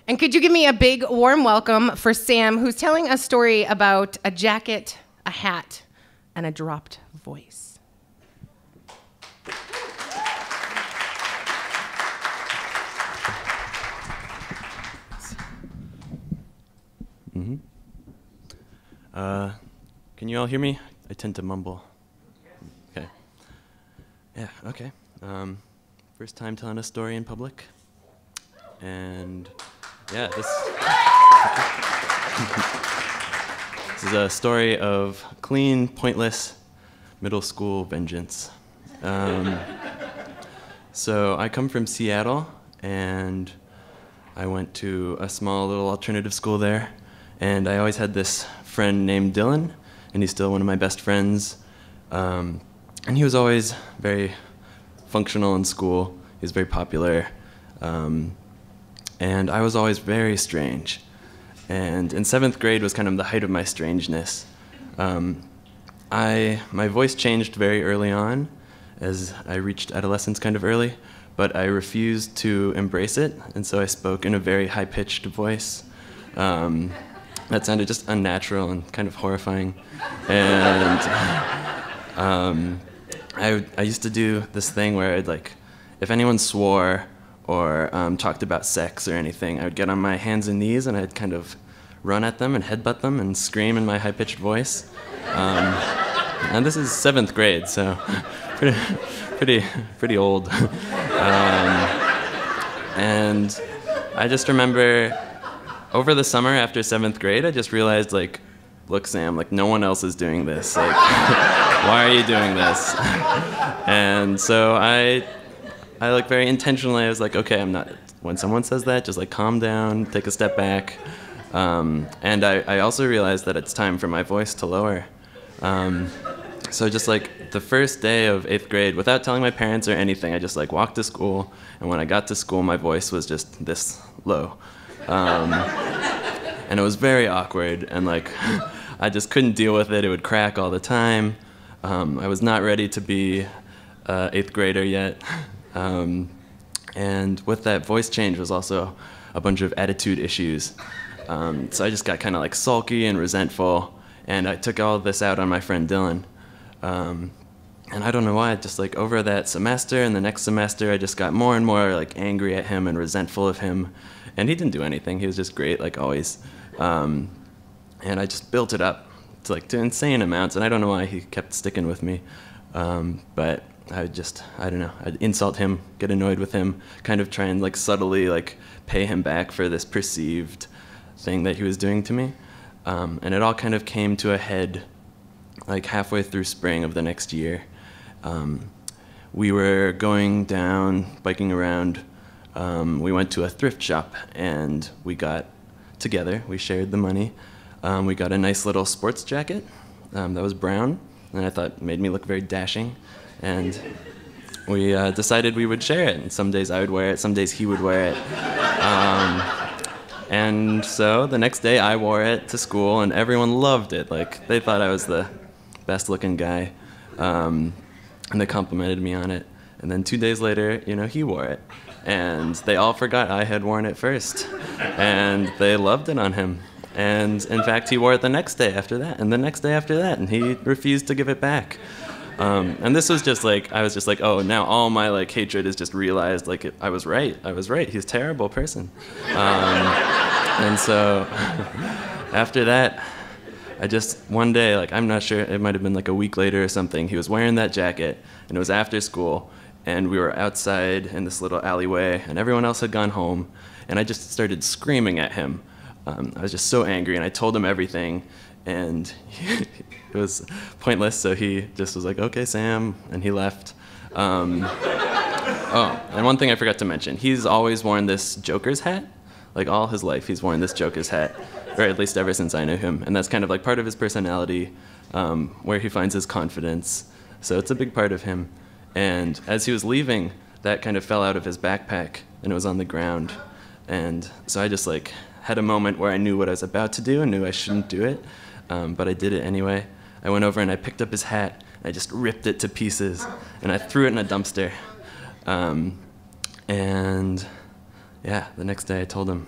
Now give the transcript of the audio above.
And could you give me a big warm welcome for Sam, who's telling a story about a jacket, a hat, and a dropped voice. Mm-hmm. Can you all hear me? I tend to mumble. Okay. Yeah, okay. First time telling a story in public. And yeah, this is a story of clean, pointless middle school vengeance. So I come from Seattle, and I went to a small little alternative school there, and I always had this friend named Dylan, and he's still one of my best friends. And he was always very functional in school. He was very popular. And I was always very strange. And in 7th grade was kind of the height of my strangeness. My voice changed very early on, as I reached adolescence kind of early, but I refused to embrace it, and so I spoke in a very high-pitched voice. That sounded just unnatural and kind of horrifying. And I used to do this thing where I'd if anyone swore or talked about sex or anything, I would get on my hands and knees and I'd kind of run at them and headbutt them and scream in my high-pitched voice. And this is 7th grade, so pretty old. And I just remember over the summer after 7th grade, I just realized, look, Sam, no one else is doing this. Why are you doing this? And so I very intentionally, I was okay, I'm not, when someone says that, just calm down, take a step back. And I also realized that it's time for my voice to lower. So just the first day of 8th grade, without telling my parents or anything, I just walked to school, and when I got to school, my voice was just this low. And it was very awkward, and I just couldn't deal with it. It would crack all the time. I was not ready to be an 8th grader yet. And with that voice change was also a bunch of attitude issues. So I just got kind of sulky and resentful, and I took all of this out on my friend Dylan. And I don't know why, just over that semester and the next semester, I just got more and more angry at him and resentful of him. And he didn't do anything. He was just great, always. And I just built it up to insane amounts. And I don't know why he kept sticking with me. But I don't know. I'd insult him, get annoyed with him, kind of try and subtly pay him back for this perceived thing that he was doing to me. And it all kind of came to a head halfway through spring of the next year. We were going down, biking around. We went to a thrift shop, and we got together. We shared the money. We got a nice little sports jacket that was brown, and I thought made me look very dashing. And we decided we would share it. And some days I would wear it, some days he would wear it. And so the next day I wore it to school, and everyone loved it. They thought I was the best-looking guy. And they complimented me on it. And then 2 days later, he wore it. And they all forgot I had worn it first. And they loved it on him. And in fact, he wore it the next day after that, and the next day after that, and he refused to give it back. And this was just I was just oh, now all my hatred is just realized I was right. He's a terrible person. And so after that, I just, one day, I'm not sure, it might have been a week later or something, he was wearing that jacket, and it was after school, and we were outside in this little alleyway, and everyone else had gone home, and I just started screaming at him. I was just so angry, and I told him everything, and it was pointless, so he just was okay, Sam, and he left. Oh, and one thing I forgot to mention, he's always worn this Joker's hat. All his life, he's worn this Joker's hat, or at least ever since I knew him. And that's kind of part of his personality, where he finds his confidence. So it's a big part of him. And as he was leaving, that kind of fell out of his backpack, and it was on the ground. And so I just had a moment where I knew what I was about to do and knew I shouldn't do it, but I did it anyway. I went over and I picked up his hat, and I just ripped it to pieces, and I threw it in a dumpster. And yeah, the next day I told him.